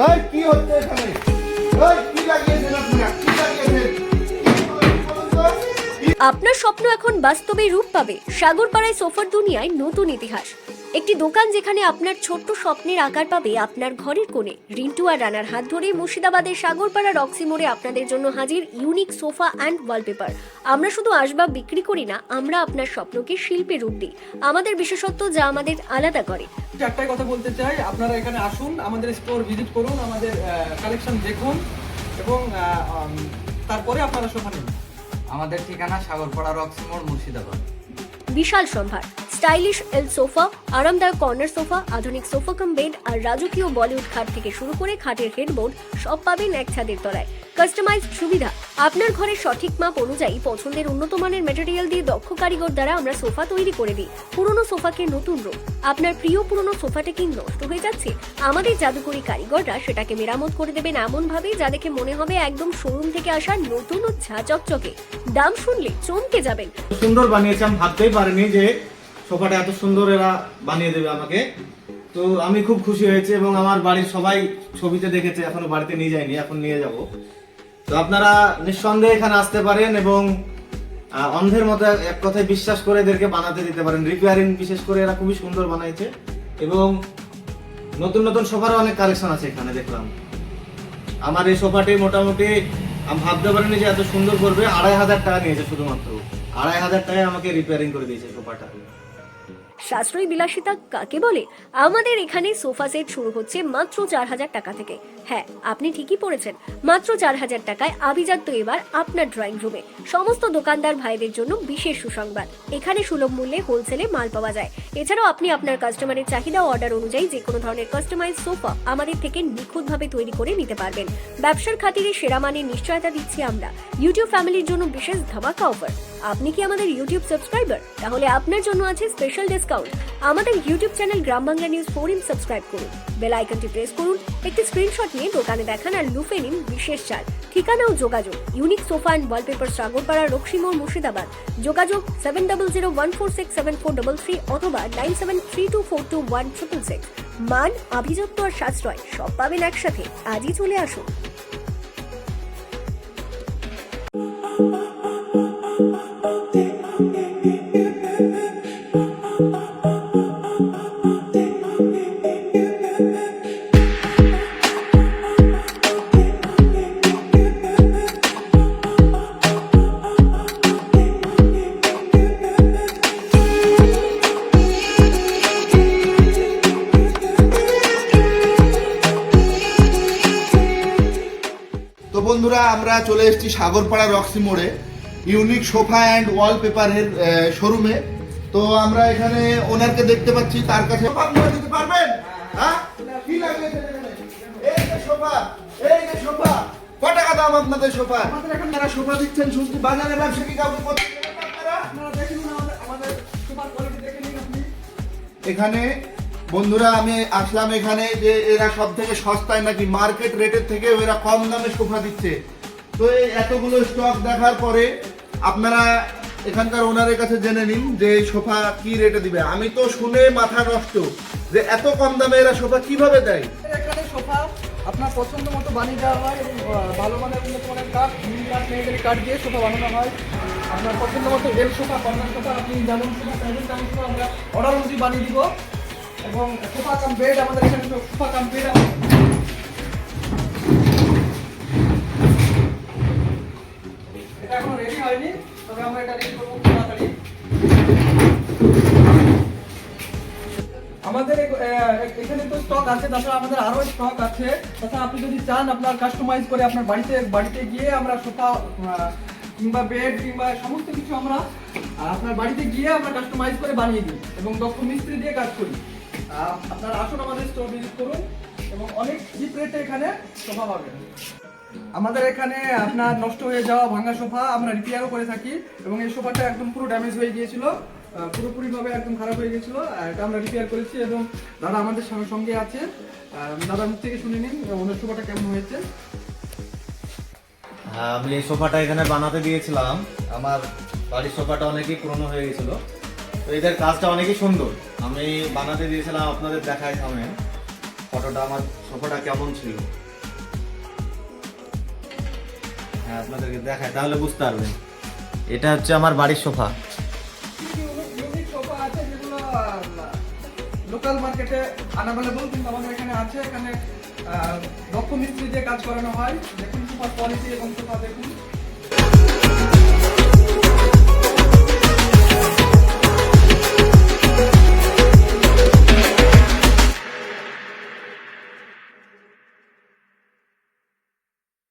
এই কি হচ্ছে এখানে? এই কি লাগিয়েছেন আপনারা? কি লাগিয়েছেন? আপনার স্বপ্ন এখন বাস্তবে রূপ পাবে। সাগরপাড়ায় সোফার দুনিয়ায় নতুন ইতিহাস। একটি দোকান যেখানে আপনার ছোট্ট স্বপ্নের আকার পাবে আপনার ঘরের কোণে। রিন্টু আর রানার হাত ধরে মুর্শিদাবাদের সাগরপাড়া রক্সি মোড়ে আপনাদের জন্য হাজির ইউনিক সোফা অ্যান্ড ওয়ালপেপার। আমরা শুধু আসবাব বিক্রি করি না, আমরা আপনার স্বপ্নকে শিল্পে রূপ দিই। আমাদের বিশেষত্ব যা আমাদের আলাদা করে। একটাই কথা বলতে চাই, আপনারা এখানে আসুন, আমাদের স্টোর ভিজিট করুন, আমাদের কালেকশন দেখুন এবং তারপরে আপনারা সোফা নিন। আমাদের ঠিকানা সাগরপাড়া রক্সি মোড়, মুর্শিদাবাদ। বিশাল সম্ভার, স্টাইলিশ এল সোফা, আরামদায়ক কর্নার সোফা, আধুনিক সোফা কাম বেড আর রাজকীয় বলিউড খাট থেকে শুরু করে খাটের হেডবোর্ড সব পাবেন এক ছাদের তলায়। কাস্টমাইজড সুবিধা, আপনার ঘরের সঠিক মাপ অনুযায়ী পছন্দের উন্নত মানের ম্যাটেরিয়াল দিয়ে দক্ষ কারিগর দ্বারা আমরা সোফা তৈরি করে দিই। পুরনো সোফাকে নতুন রূপ। আপনার প্রিয় পুরনো সোফাটা কি নষ্ট হয়ে যাচ্ছে? আমাদের জাদুকরী কারিগররা সেটাকে মেরামত করে দেবেন এমন ভাবে যা দেখে মনে হবে একদম শোরুম থেকে আসা নতুন ও চকচকে। দাম শুনলে চমকে যাবেন। সুন্দর বানিয়েছে, আমি ভাবতেই পারিনি যে সোফাটা এত সুন্দর এরা বানিয়ে দেবে আমাকে। তো আমি খুব খুশি হয়েছে এবং আমার বাড়ির সবাই ছবিতে দেখেছে, এখনো বাড়িতে নিয়ে যায়নি, এখন নিয়ে যাব। তো আপনারা নিঃসন্দেহে এখানে আসতে পারেন এবং অন্ধের মতো এক কথায় বিশ্বাস করে এদেরকে বানাতে দিতে পারেন। রিপেয়ারিং বিশেষ করে এরা খুবই সুন্দর বানাইছে এবং নতুন নতুন সোফারও অনেক কালেকশন আছে এখানে দেখলাম। আমার এই সোফাটি মোটামুটি আমি ভাবতে পারিনি যে এত সুন্দর করবে। 2500 টাকা নিয়েছে শুধুমাত্র। 2500 টাকায় আমাকে রিপেয়ারিং করে দিয়েছে সোফাটা। সাশ্রয়ী বিলাসিতা কাকে বলে? আমাদের এখানে সোফা সেট শুরু হচ্ছে মাত্র 4000 টাকা থেকে। হ্যাঁ, আপনি ঠিকই পড়েছেন, মাত্র 4000 টাকায় আভিজাত্য এবার আপনার ড্রয়িং রুমে। সমস্ত দোকানদার ভাইদের জন্য বিশেষ সুসংবাদ, এখানে সুলভ মূল্যে হোলসেলে মাল পাওয়া যায়। এছাড়াও আপনি আপনার কাস্টমারের চাহিদা অর্ডার অনুযায়ী যে কোনো ধরনের কাস্টমাইজ সোফা আমাদের থেকে নিখুঁতভাবে তৈরি করে নিতে পারবেন। ব্যবসার খাতিরে সেরা মানের নিশ্চয়তা দিচ্ছি আমরা। ইউটিউব ফ্যামিলির জন্য বিশেষ ধামাকা অফার। আপনি কি আমাদের ইউটিউব সাবস্ক্রাইবার? তাহলে আপনার জন্য আছে স্পেশাল ডিসকাউন্ট। আমাদের ইউটিউব চ্যানেল গ্রাম বাংলা নিউজ 4 সাবস্ক্রাইব করুন, বেল আইকনটি প্রেস করুন, একটি স্ক্রিনশট নিয়ে দোকানে দেখান আর লুফে নিন বিশেষ ছাড়। ঠিকানা ও যোগাযোগ unique sofa and wallpaper, Sagarpara Roxie মোড়, মুর্শিদাবাদ। যোগাযোগ 7001467433 অথবা 9732421666। মান, আভিজাত্য আর সাশ্রয় সব পাবেন একসাথে। আজই চলে আসুন। তো বন্ধুরা, আমরা চলে এসেছি সাগরপাড়া রক্সি মোড়ে ইউনিক সোফা অ্যান্ড ওয়ালপেপারের শোরুমে। তো আমরা এখানে ওনারকে দেখতে পাচ্ছি, তার কাছে সোফা দিতে পারবেন? হ্যাঁ, কি লাগিয়েছেন এখানে? এই যে সোফা, এই যে সোফা, কত টাকা দাম আপনাদের সোফা? আমাদের এখানে আপনারা সোফা দিচ্ছেন, শুনছি বাজারে ব্যবসা কি কাউকে করতে দেবেন আপনারা? আপনারা দেখে নিন, আমাদের সোফার কোয়ালিটি দেখে নিন আপনি। এখানে বন্ধুরা আমি আসলাম এখানে যে এরা সব থেকে সস্তায় নাকি মার্কেট রেটের থেকে এরা কম দামে সোফা দিচ্ছে। তো এই এতগুলো স্টক দেখার পরে আপনারা এখানকার ওনারের কাছে জেনে নিন যে এই সোফা কি রেটে দিবে। আমি তো শুনে মাথা নষ্ট যে এত কম দামে এরা সোফা কিভাবে দেয়। এখানে সোফা আপনার পছন্দ মতো বানিয়ে দেওয়া হয় এবং ভালো মানের উন্নত মানের কাঠ, মিল কাঠ, মেয়েদের কাঠ দিয়ে সোফা বানানো হয়। আপনার পছন্দ মতো এল সোফা, কর্নার সোফা, আপনি যেমন সোফা চাইবেন তেমন সোফা আমরা অর্ডার অনুযায়ী বানিয়ে দিব। এবং সোফা কাম বেড, আমাদের এখানে সোফা কাম বেড এটা এখনো রেডি হয়নি, তবে আমরা এটা রেডি করবো খুব তাড়াতাড়ি। আমাদের এখানে তো স্টক আছে, তাছাড়া আমাদের আরো স্টক আছে। তাছাড়া আপনি যদি চান আপনার কাস্টমাইজ করে আপনার বাড়িতে গিয়ে আমরা সোফা কিংবা বেড কিংবা সমস্ত কিছু আমরা আপনার বাড়িতে গিয়ে আমরা কাস্টমাইজ করে বানিয়ে দিই এবং দক্ষ মিস্ত্রি দিয়ে কাজ করি। আপনারা আসুন, আমাদের স্টোর ভিজিট করুন এবং অনেক চিপ রেটে এখানে সোফা পাবেন। আমাদের এখানে আপনার নষ্ট হয়ে যাওয়া ভাঙা সোফা আমরা রিপেয়ারও করে থাকি এবং এই সোফাটা একদম পুরো ড্যামেজ হয়ে গিয়েছিল, পুরোপুরিভাবে একদম খারাপ হয়ে গেছিলো। এটা আমরা রিপেয়ার করেছি এবং দাদা আমাদের সঙ্গে আছে। দাদার মুখ থেকে শুনে নিন ওনার সোফাটা কেমন হয়েছে। আমি এই সোফাটা এখানে বানাতে দিয়েছিলাম। আমার বাড়ির সোফাটা অনেকই পুরনো হয়ে গেছিল, তো এদের কাজটা অনেকই সুন্দর। আমি বানাতে দিয়েছিলাম, আপনাদের দেখাই সামনে। ফটোটা আমার সোফাটা কেমন ছিল। হ্যাঁ আপনাদেরকে দেখায় তাহলে বুঝতে পারবেন। এটা হচ্ছে আমার বাড়ির সোফা। ইউনিক সোফা আছে যেগুলো লোকাল মার্কেটে আনঅ্যাভেলেবল, কিন্তু আমাদের এখানে আছে। এখানে দক্ষ মিস্ত্রি দিয়ে কাজ করানো হয়। দেখুন সোফার কোয়ালিটি এবং সোফা দেখুন।